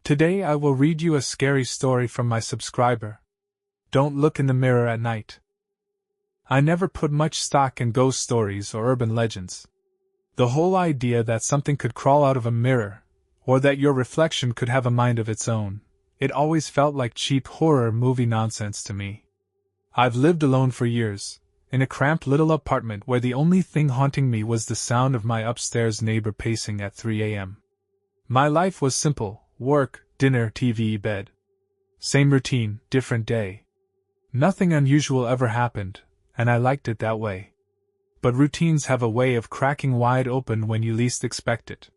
Today I will read you a scary story from my subscriber. Don't look in the mirror at night. I never put much stock in ghost stories or urban legends. The whole idea that something could crawl out of a mirror, or that your reflection could have a mind of its own, it always felt like cheap horror movie nonsense to me. I've lived alone for years, in a cramped little apartment where the only thing haunting me was the sound of my upstairs neighbor pacing at 3 a.m. My life was simple: work, dinner, TV, bed. Same routine, different day. Nothing unusual ever happened, and I liked it that way. But routines have a way of cracking wide open when you least expect it.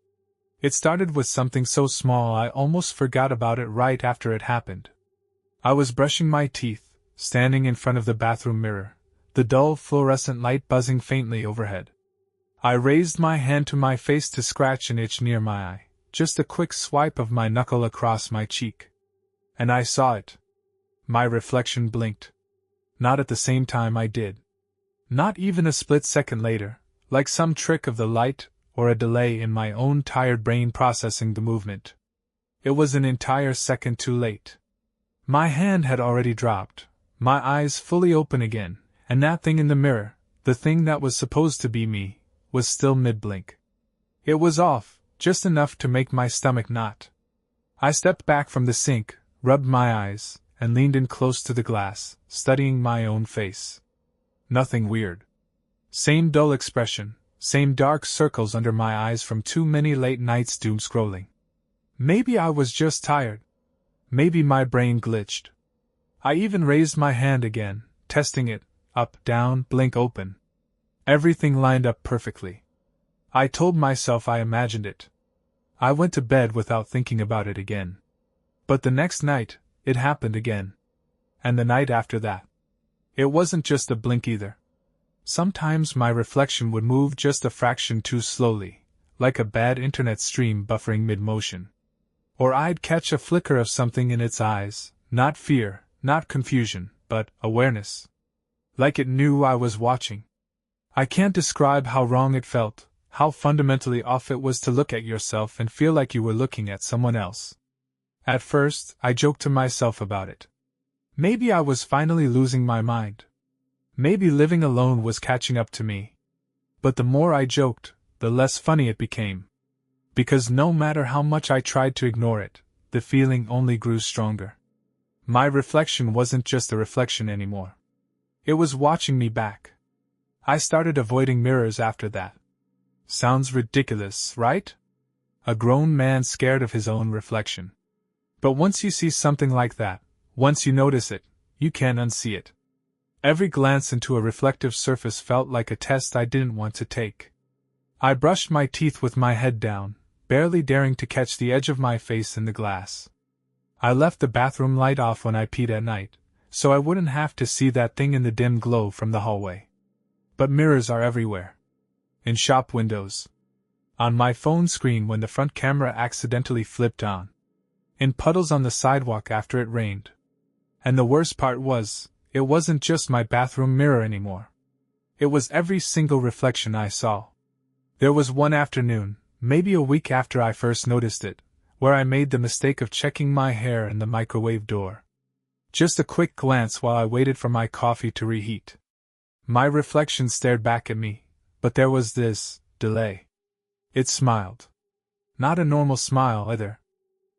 It started with something so small I almost forgot about it right after it happened. I was brushing my teeth, standing in front of the bathroom mirror, the dull fluorescent light buzzing faintly overhead. I raised my hand to my face to scratch an itch near my eye, just a quick swipe of my knuckle across my cheek. And I saw it. My reflection blinked. Not at the same time I did. Not even a split second later, like some trick of the light, or a delay in my own tired brain processing the movement. It was an entire second too late. My hand had already dropped, my eyes fully open again, and that thing in the mirror, the thing that was supposed to be me, was still mid-blink. It was off, just enough to make my stomach knot. I stepped back from the sink, rubbed my eyes, and leaned in close to the glass, studying my own face. Nothing weird. Same dull expression, same dark circles under my eyes from too many late nights doom scrolling. Maybe I was just tired. Maybe my brain glitched. I even raised my hand again, testing it, up, down, blink open. Everything lined up perfectly. I told myself I imagined it. I went to bed without thinking about it again. But the next night, it happened again. And the night after that. It wasn't just a blink either. Sometimes my reflection would move just a fraction too slowly, like a bad internet stream buffering mid-motion. Or I'd catch a flicker of something in its eyes, not fear, not confusion, but awareness. Like it knew I was watching. I can't describe how wrong it felt, how fundamentally off it was to look at yourself and feel like you were looking at someone else. At first, I joked to myself about it. Maybe I was finally losing my mind. Maybe living alone was catching up to me. But the more I joked, the less funny it became. Because no matter how much I tried to ignore it, the feeling only grew stronger. My reflection wasn't just a reflection anymore. It was watching me back. I started avoiding mirrors after that. Sounds ridiculous, right? A grown man scared of his own reflection. But once you see something like that, once you notice it, you can't unsee it. Every glance into a reflective surface felt like a test I didn't want to take. I brushed my teeth with my head down, barely daring to catch the edge of my face in the glass. I left the bathroom light off when I peed at night, so I wouldn't have to see that thing in the dim glow from the hallway. But mirrors are everywhere. In shop windows. On my phone screen when the front camera accidentally flipped on. In puddles on the sidewalk after it rained. And the worst part was, it wasn't just my bathroom mirror anymore. It was every single reflection I saw. There was one afternoon, maybe a week after I first noticed it, where I made the mistake of checking my hair in the microwave door. Just a quick glance while I waited for my coffee to reheat. My reflection stared back at me, but there was this delay. It smiled. Not a normal smile either.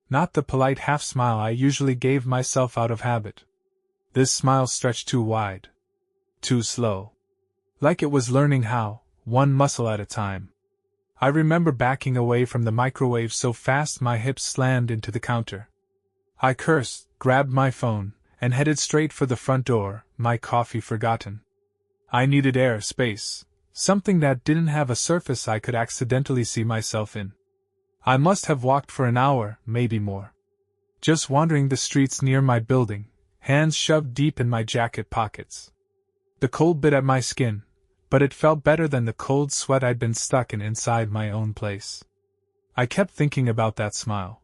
Not the polite half-smile I usually gave myself out of habit. This smile stretched too wide. Too slow. Like it was learning how, one muscle at a time. I remember backing away from the microwave so fast my hips slammed into the counter. I cursed, grabbed my phone, and headed straight for the front door, my coffee forgotten. I needed air, space, something that didn't have a surface I could accidentally see myself in. I must have walked for an hour, maybe more. Just wandering the streets near my building, hands shoved deep in my jacket pockets. The cold bit at my skin, but it felt better than the cold sweat I'd been stuck in inside my own place. I kept thinking about that smile.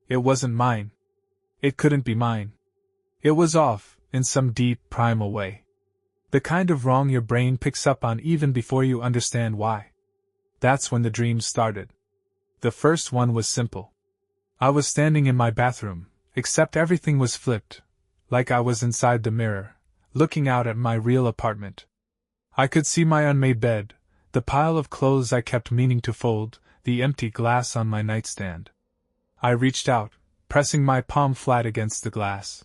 It wasn't mine. It couldn't be mine. It was off, in some deep, primal way. The kind of wrong your brain picks up on even before you understand why. That's when the dream started. The first one was simple. I was standing in my bathroom, except everything was flipped, like I was inside the mirror, looking out at my real apartment. I could see my unmade bed, the pile of clothes I kept meaning to fold, the empty glass on my nightstand. I reached out, pressing my palm flat against the glass.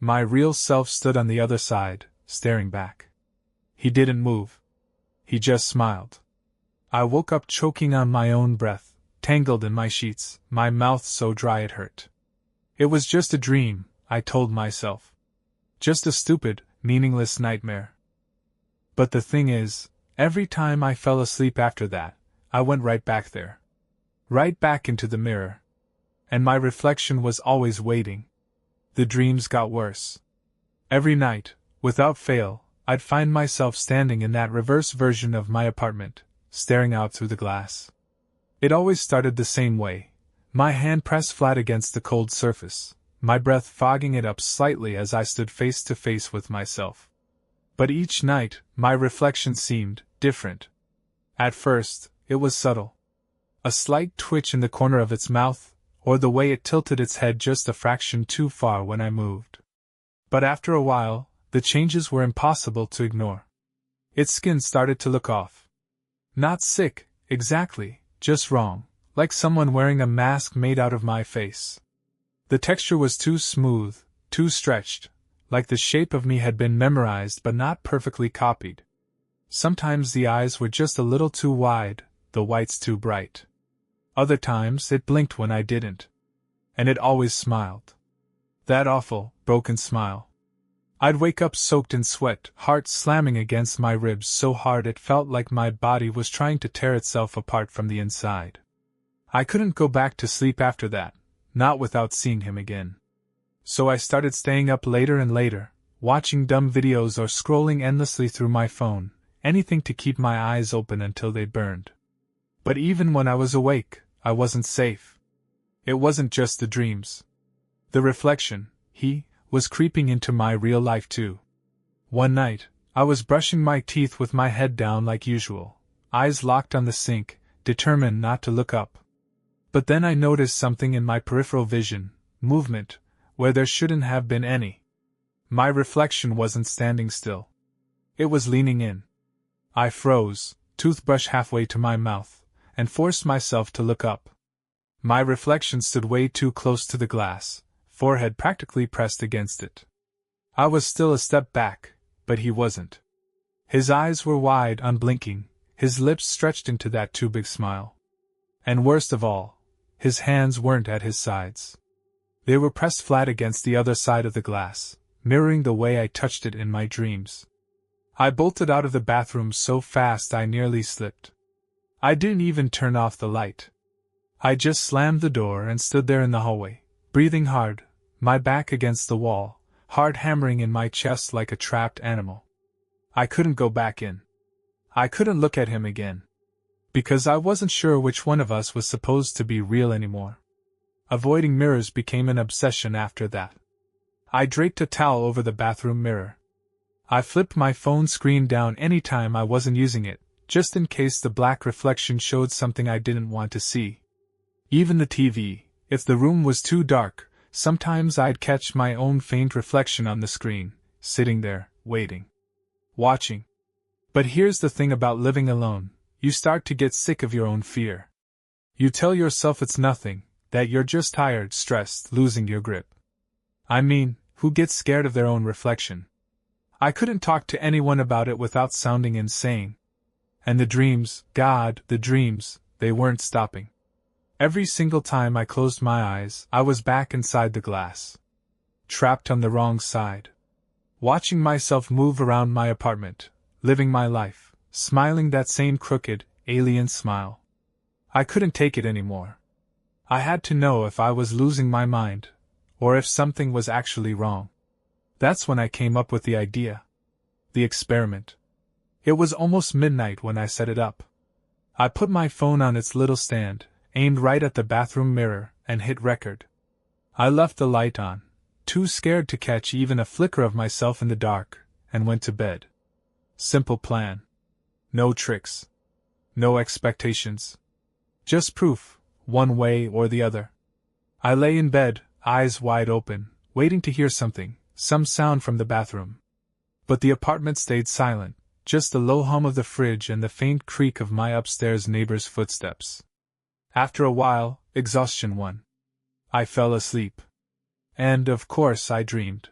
My real self stood on the other side, staring back. He didn't move. He just smiled. I woke up choking on my own breath, tangled in my sheets, my mouth so dry it hurt. It was just a dream, I told myself. Just a stupid, meaningless nightmare. But the thing is, every time I fell asleep after that, I went right back there. Right back into the mirror. And my reflection was always waiting. The dreams got worse. Every night, without fail, I'd find myself standing in that reverse version of my apartment, staring out through the glass. It always started the same way, my hand pressed flat against the cold surface, my breath fogging it up slightly as I stood face to face with myself. But each night, my reflection seemed different. At first, it was subtle. A slight twitch in the corner of its mouth, or the way it tilted its head just a fraction too far when I moved. But after a while, the changes were impossible to ignore. Its skin started to look off. Not sick, exactly, just wrong, like someone wearing a mask made out of my face. The texture was too smooth, too stretched, like the shape of me had been memorized but not perfectly copied. Sometimes the eyes were just a little too wide, the whites too bright. Other times it blinked when I didn't. And it always smiled. That awful, broken smile. I'd wake up soaked in sweat, heart slamming against my ribs so hard it felt like my body was trying to tear itself apart from the inside. I couldn't go back to sleep after that, not without seeing him again. So I started staying up later and later, watching dumb videos or scrolling endlessly through my phone, anything to keep my eyes open until they burned. But even when I was awake, I wasn't safe. It wasn't just the dreams. The reflection, he, was creeping into my real life too. One night, I was brushing my teeth with my head down like usual, eyes locked on the sink, determined not to look up. But then I noticed something in my peripheral vision, movement, where there shouldn't have been any. My reflection wasn't standing still. It was leaning in. I froze, toothbrush halfway to my mouth, and forced myself to look up. My reflection stood way too close to the glass, forehead practically pressed against it. I was still a step back, but he wasn't. His eyes were wide, unblinking, his lips stretched into that too big smile. And worst of all, his hands weren't at his sides. They were pressed flat against the other side of the glass, mirroring the way I touched it in my dreams. I bolted out of the bathroom so fast I nearly slipped. I didn't even turn off the light. I just slammed the door and stood there in the hallway, breathing hard, my back against the wall, heart hammering in my chest like a trapped animal. I couldn't go back in. I couldn't look at him again. Because I wasn't sure which one of us was supposed to be real anymore. Avoiding mirrors became an obsession after that. I draped a towel over the bathroom mirror. I flipped my phone screen down any time I wasn't using it, just in case the black reflection showed something I didn't want to see. Even the TV, if the room was too dark, sometimes I'd catch my own faint reflection on the screen, sitting there, waiting. Watching. But here's the thing about living alone, you start to get sick of your own fear. You tell yourself it's nothing, that you're just tired, stressed, losing your grip. I mean, who gets scared of their own reflection? I couldn't talk to anyone about it without sounding insane. And the dreams, God, the dreams, they weren't stopping. Every single time I closed my eyes, I was back inside the glass. Trapped on the wrong side. Watching myself move around my apartment, living my life, smiling that same crooked, alien smile. I couldn't take it anymore. I had to know if I was losing my mind, or if something was actually wrong. That's when I came up with the idea. The experiment. It was almost midnight when I set it up. I put my phone on its little stand, aimed right at the bathroom mirror, and hit record. I left the light on, too scared to catch even a flicker of myself in the dark, and went to bed. Simple plan. No tricks. No expectations. Just proof, one way or the other. I lay in bed, eyes wide open, waiting to hear something, some sound from the bathroom. But the apartment stayed silent, just the low hum of the fridge and the faint creak of my upstairs neighbor's footsteps. After a while, exhaustion won. I fell asleep. And, of course, I dreamed.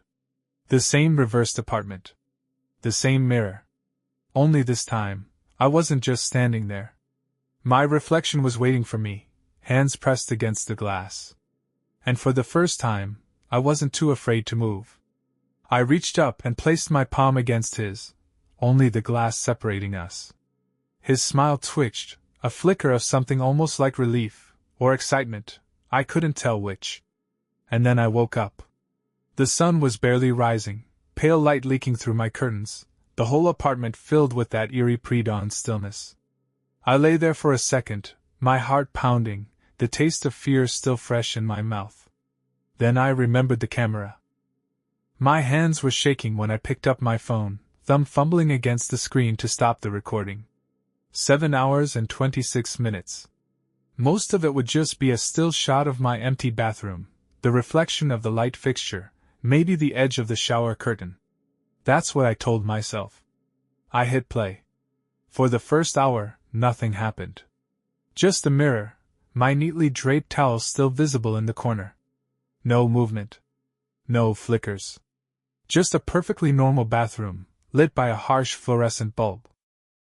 The same reversed apartment. The same mirror. Only this time, I wasn't just standing there. My reflection was waiting for me, hands pressed against the glass. And for the first time, I wasn't too afraid to move. I reached up and placed my palm against his, only the glass separating us. His smile twitched, a flicker of something almost like relief, or excitement, I couldn't tell which. And then I woke up. The sun was barely rising, pale light leaking through my curtains, the whole apartment filled with that eerie pre-dawn stillness. I lay there for a second, my heart pounding, the taste of fear still fresh in my mouth. Then I remembered the camera. My hands were shaking when I picked up my phone, thumb fumbling against the screen to stop the recording. 7 hours and 26 minutes. Most of it would just be a still shot of my empty bathroom, the reflection of the light fixture, maybe the edge of the shower curtain. That's what I told myself. I hit play. For the first hour, nothing happened. Just the mirror, my neatly draped towel still visible in the corner. No movement. No flickers. Just a perfectly normal bathroom, lit by a harsh fluorescent bulb.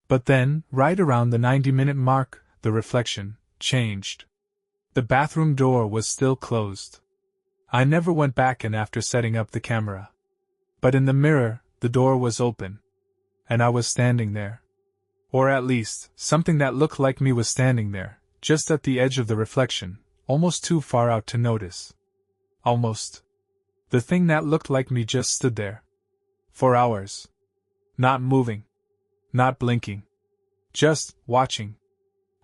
But then, right around the 90-minute mark, the reflection changed. The bathroom door was still closed. I never went back in after setting up the camera. But in the mirror, the door was open. And I was standing there. Or at least, something that looked like me was standing there, just at the edge of the reflection, almost too far out to notice. Almost. The thing that looked like me just stood there. For hours. Not moving. Not blinking. Just watching.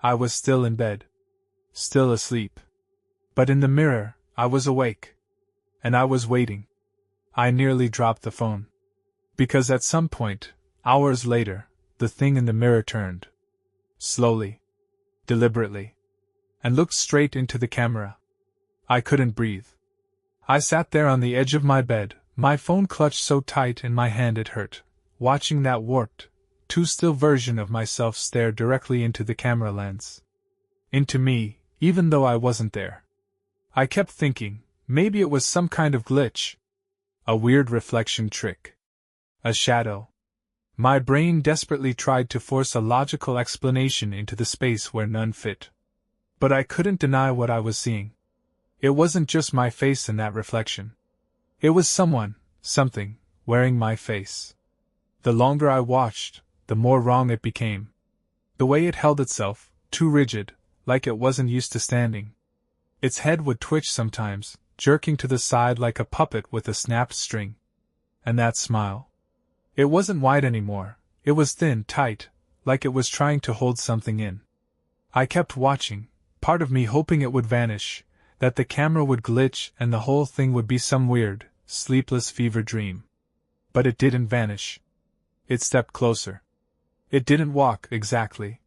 I was still in bed. Still asleep. But in the mirror, I was awake. And I was waiting. I nearly dropped the phone. Because at some point, hours later, the thing in the mirror turned. Slowly. Deliberately. And looked straight into the camera. I couldn't breathe. I sat there on the edge of my bed, my phone clutched so tight in my hand it hurt, watching that warped, too still version of myself stare directly into the camera lens. Into me, even though I wasn't there. I kept thinking, maybe it was some kind of glitch. A weird reflection trick. A shadow. My brain desperately tried to force a logical explanation into the space where none fit. But I couldn't deny what I was seeing. It wasn't just my face in that reflection. It was someone, something, wearing my face. The longer I watched, the more wrong it became. The way it held itself, too rigid, like it wasn't used to standing. Its head would twitch sometimes, jerking to the side like a puppet with a snapped string. And that smile. It wasn't wide anymore, it was thin, tight, like it was trying to hold something in. I kept watching, part of me hoping it would vanish, that the camera would glitch and the whole thing would be some weird, sleepless fever dream. But it didn't vanish. It stepped closer. It didn't walk, exactly.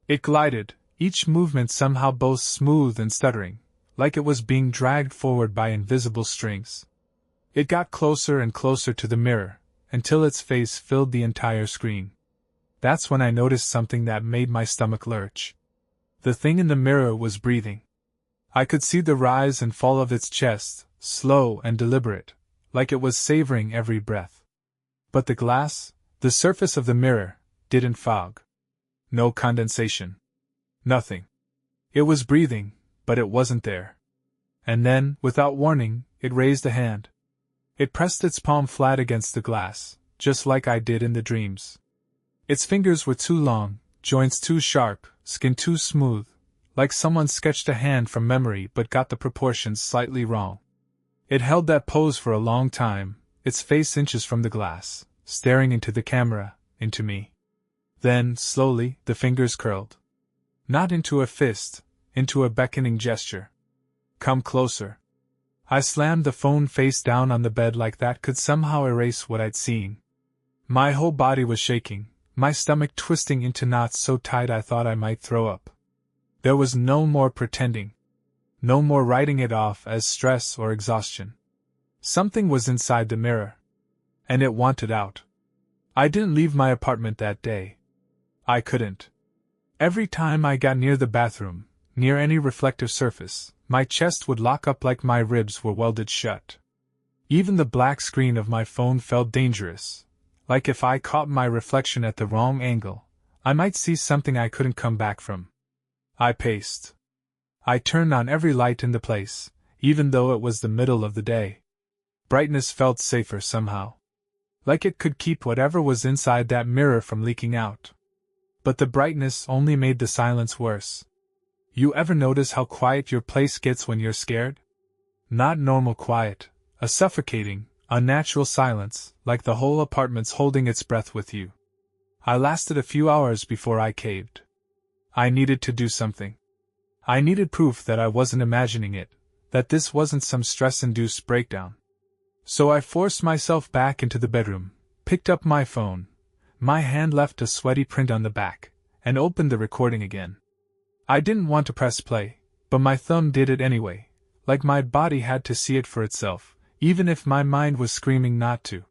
It glided, each movement somehow both smooth and stuttering, like it was being dragged forward by invisible strings. It got closer and closer to the mirror, until its face filled the entire screen. That's when I noticed something that made my stomach lurch. The thing in the mirror was breathing. I could see the rise and fall of its chest, slow and deliberate, like it was savoring every breath. But the glass, the surface of the mirror, didn't fog. No condensation. Nothing. It was breathing, but it wasn't there. And then, without warning, it raised a hand. It pressed its palm flat against the glass, just like I did in the dreams. Its fingers were too long, joints too sharp, skin too smooth, like someone sketched a hand from memory but got the proportions slightly wrong. It held that pose for a long time, its face inches from the glass, staring into the camera, into me. Then, slowly, the fingers curled. Not into a fist, into a beckoning gesture. Come closer. I slammed the phone face down on the bed like that could somehow erase what I'd seen. My whole body was shaking, my stomach twisting into knots so tight I thought I might throw up. There was no more pretending. No more writing it off as stress or exhaustion. Something was inside the mirror. And it wanted out. I didn't leave my apartment that day. I couldn't. Every time I got near the bathroom, near any reflective surface, my chest would lock up like my ribs were welded shut. Even the black screen of my phone felt dangerous, like if I caught my reflection at the wrong angle, I might see something I couldn't come back from. I paced. I turned on every light in the place, even though it was the middle of the day. Brightness felt safer somehow. Like it could keep whatever was inside that mirror from leaking out. But the brightness only made the silence worse. You ever notice how quiet your place gets when you're scared? Not normal quiet, a suffocating, unnatural silence, like the whole apartment's holding its breath with you. I lasted a few hours before I caved. I needed to do something. I needed proof that I wasn't imagining it, that this wasn't some stress-induced breakdown. So I forced myself back into the bedroom, picked up my phone, my hand left a sweaty print on the back, and opened the recording again. I didn't want to press play, but my thumb did it anyway, like my body had to see it for itself, even if my mind was screaming not to.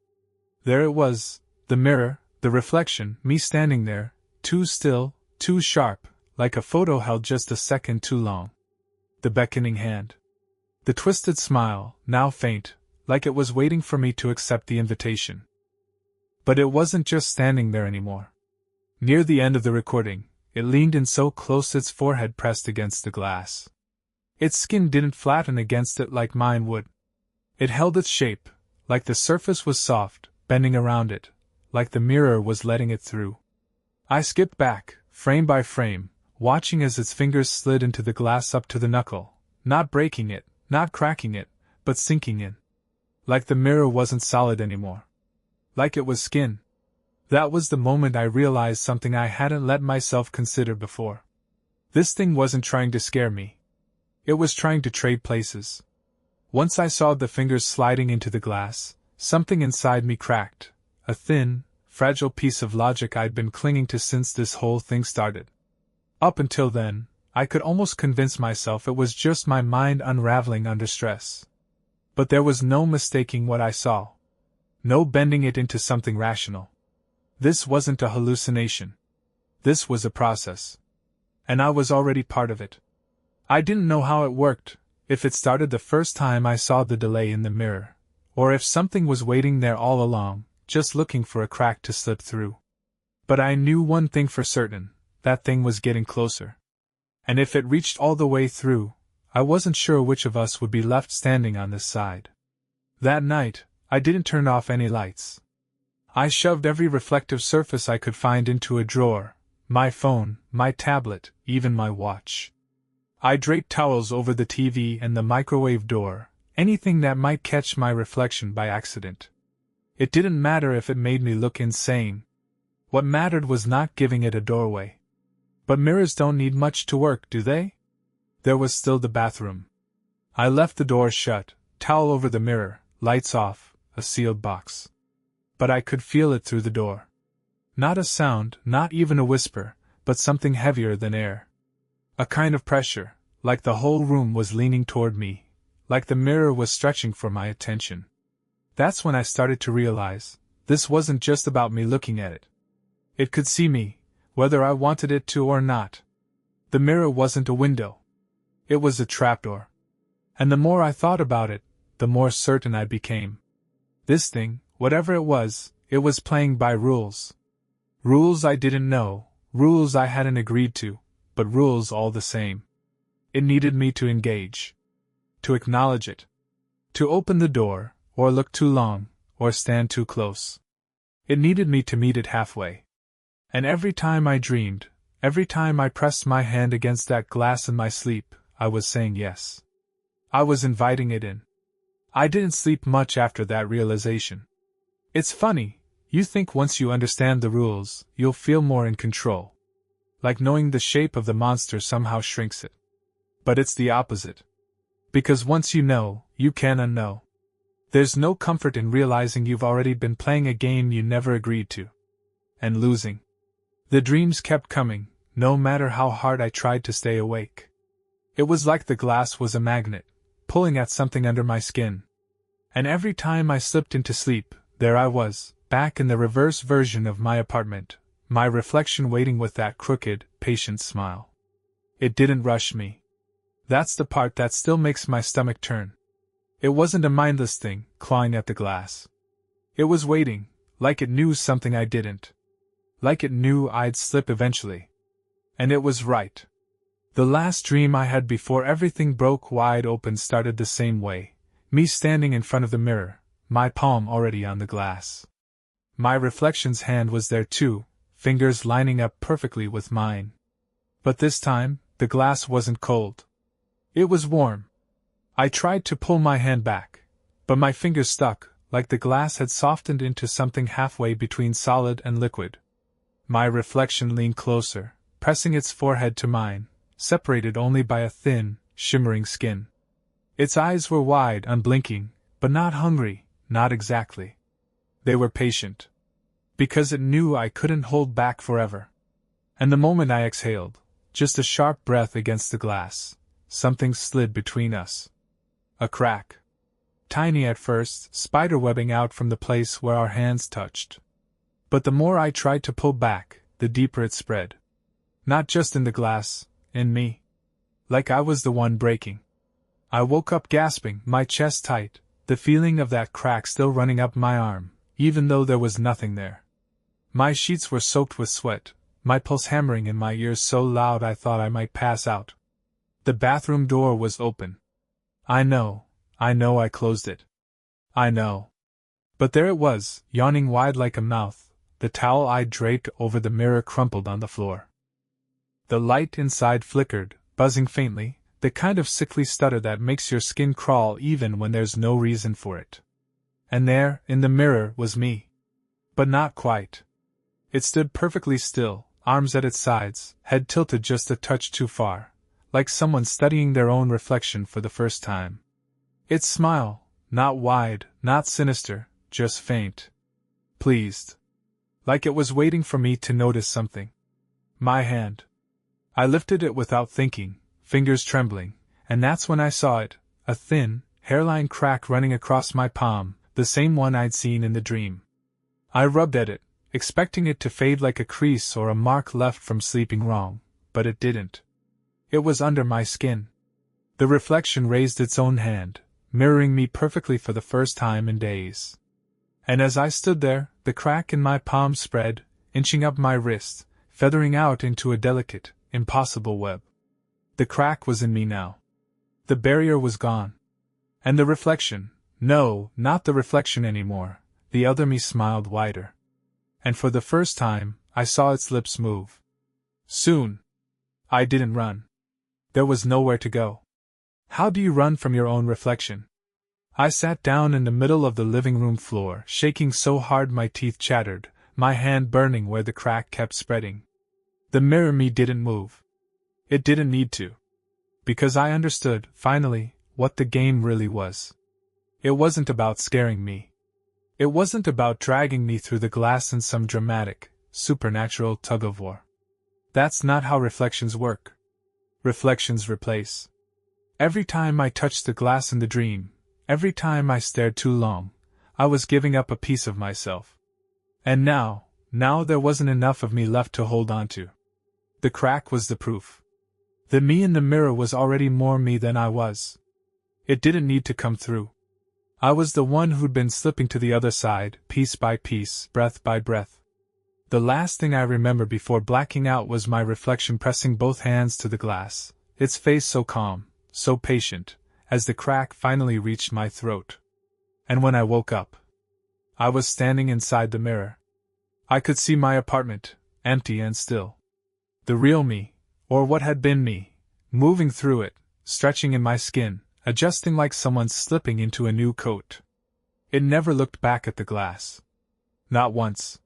There it was, the mirror, the reflection, me standing there, too still, too sharp, like a photo held just a second too long. The beckoning hand. The twisted smile, now faint, like it was waiting for me to accept the invitation. But it wasn't just standing there anymore. Near the end of the recording, it leaned in so close its forehead pressed against the glass. Its skin didn't flatten against it like mine would. It held its shape, like the surface was soft, bending around it, like the mirror was letting it through. I skipped back, frame by frame, watching as its fingers slid into the glass up to the knuckle, not breaking it, not cracking it, but sinking in. Like the mirror wasn't solid anymore. Like it was skin. That was the moment I realized something I hadn't let myself consider before. This thing wasn't trying to scare me. It was trying to trade places. Once I saw the fingers sliding into the glass, something inside me cracked, a thin, fragile piece of logic I'd been clinging to since this whole thing started. Up until then, I could almost convince myself it was just my mind unraveling under stress. But there was no mistaking what I saw. No bending it into something rational. This wasn't a hallucination. This was a process. And I was already part of it. I didn't know how it worked, if it started the first time I saw the delay in the mirror, or if something was waiting there all along, just looking for a crack to slip through. But I knew one thing for certain, that thing was getting closer. And if it reached all the way through, I wasn't sure which of us would be left standing on this side. That night, I didn't turn off any lights. I shoved every reflective surface I could find into a drawer, my phone, my tablet, even my watch. I draped towels over the TV and the microwave door, anything that might catch my reflection by accident. It didn't matter if it made me look insane. What mattered was not giving it a doorway. But mirrors don't need much to work, do they? There was still the bathroom. I left the door shut, towel over the mirror, lights off, a sealed box. But I could feel it through the door. Not a sound, not even a whisper, but something heavier than air. A kind of pressure, like the whole room was leaning toward me, like the mirror was stretching for my attention. That's when I started to realize, this wasn't just about me looking at it. It could see me, whether I wanted it to or not. The mirror wasn't a window. It was a trapdoor. And the more I thought about it, the more certain I became. This thing, whatever it was playing by rules. Rules I didn't know, rules I hadn't agreed to, but rules all the same. It needed me to engage. To acknowledge it. To open the door, or look too long, or stand too close. It needed me to meet it halfway. And every time I dreamed, every time I pressed my hand against that glass in my sleep, I was saying yes. I was inviting it in. I didn't sleep much after that realization. It's funny, you think once you understand the rules, you'll feel more in control. Like knowing the shape of the monster somehow shrinks it. But it's the opposite. Because once you know, you can unknow. There's no comfort in realizing you've already been playing a game you never agreed to. And losing. The dreams kept coming, no matter how hard I tried to stay awake. It was like the glass was a magnet, pulling at something under my skin. And every time I slipped into sleep, there I was, back in the reverse version of my apartment, my reflection waiting with that crooked, patient smile. It didn't rush me. That's the part that still makes my stomach turn. It wasn't a mindless thing, clawing at the glass. It was waiting, like it knew something I didn't. Like it knew I'd slip eventually. And it was right. The last dream I had before everything broke wide open started the same way, me standing in front of the mirror, my palm already on the glass. My reflection's hand was there too, fingers lining up perfectly with mine. But this time, the glass wasn't cold. It was warm. I tried to pull my hand back, but my fingers stuck, like the glass had softened into something halfway between solid and liquid. My reflection leaned closer, pressing its forehead to mine, separated only by a thin, shimmering skin. Its eyes were wide, unblinking, but not hungry, not exactly. They were patient. Because it knew I couldn't hold back forever. And the moment I exhaled, just a sharp breath against the glass, something slid between us. A crack. Tiny at first, spiderwebbing out from the place where our hands touched. But the more I tried to pull back, the deeper it spread. Not just in the glass, in me. Like I was the one breaking. I woke up gasping, my chest tight, the feeling of that crack still running up my arm, even though there was nothing there. My sheets were soaked with sweat, my pulse hammering in my ears so loud I thought I might pass out. The bathroom door was open. I know I closed it. I know. But there it was, yawning wide like a mouth, the towel I'd draped over the mirror crumpled on the floor. The light inside flickered, buzzing faintly, the kind of sickly stutter that makes your skin crawl even when there's no reason for it. And there, in the mirror, was me. But not quite. It stood perfectly still, arms at its sides, head tilted just a touch too far, like someone studying their own reflection for the first time. Its smile, not wide, not sinister, just faint. Pleased. Like it was waiting for me to notice something. My hand. I lifted it without thinking, fingers trembling, and that's when I saw it, a thin, hairline crack running across my palm, the same one I'd seen in the dream. I rubbed at it, expecting it to fade like a crease or a mark left from sleeping wrong, but it didn't. It was under my skin. The reflection raised its own hand, mirroring me perfectly for the first time in days. And as I stood there, the crack in my palm spread, inching up my wrist, feathering out into a delicate, impossible web. The crack was in me now. The barrier was gone. And the reflection, no, not the reflection anymore, the other me smiled wider. And for the first time, I saw its lips move. Soon. I didn't run. There was nowhere to go. How do you run from your own reflection? I sat down in the middle of the living room floor, shaking so hard my teeth chattered, my hand burning where the crack kept spreading. The mirror me didn't move. It didn't need to. Because I understood, finally, what the game really was. It wasn't about scaring me. It wasn't about dragging me through the glass in some dramatic, supernatural tug-of-war. That's not how reflections work. Reflections replace. Every time I touched the glass in the dream, every time I stared too long, I was giving up a piece of myself. And now there wasn't enough of me left to hold on to. The crack was the proof. The me in the mirror was already more me than I was. It didn't need to come through. I was the one who'd been slipping to the other side, piece by piece, breath by breath. The last thing I remember before blacking out was my reflection pressing both hands to the glass, its face so calm, so patient, as the crack finally reached my throat. And when I woke up, I was standing inside the mirror. I could see my apartment, empty and still. The real me, or what had been me, moving through it, stretching in my skin, adjusting like someone slipping into a new coat. It never looked back at the glass. Not once.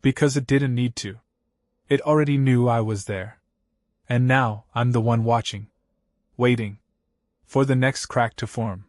Because it didn't need to. It already knew I was there. And now, I'm the one watching. Waiting. For the next crack to form.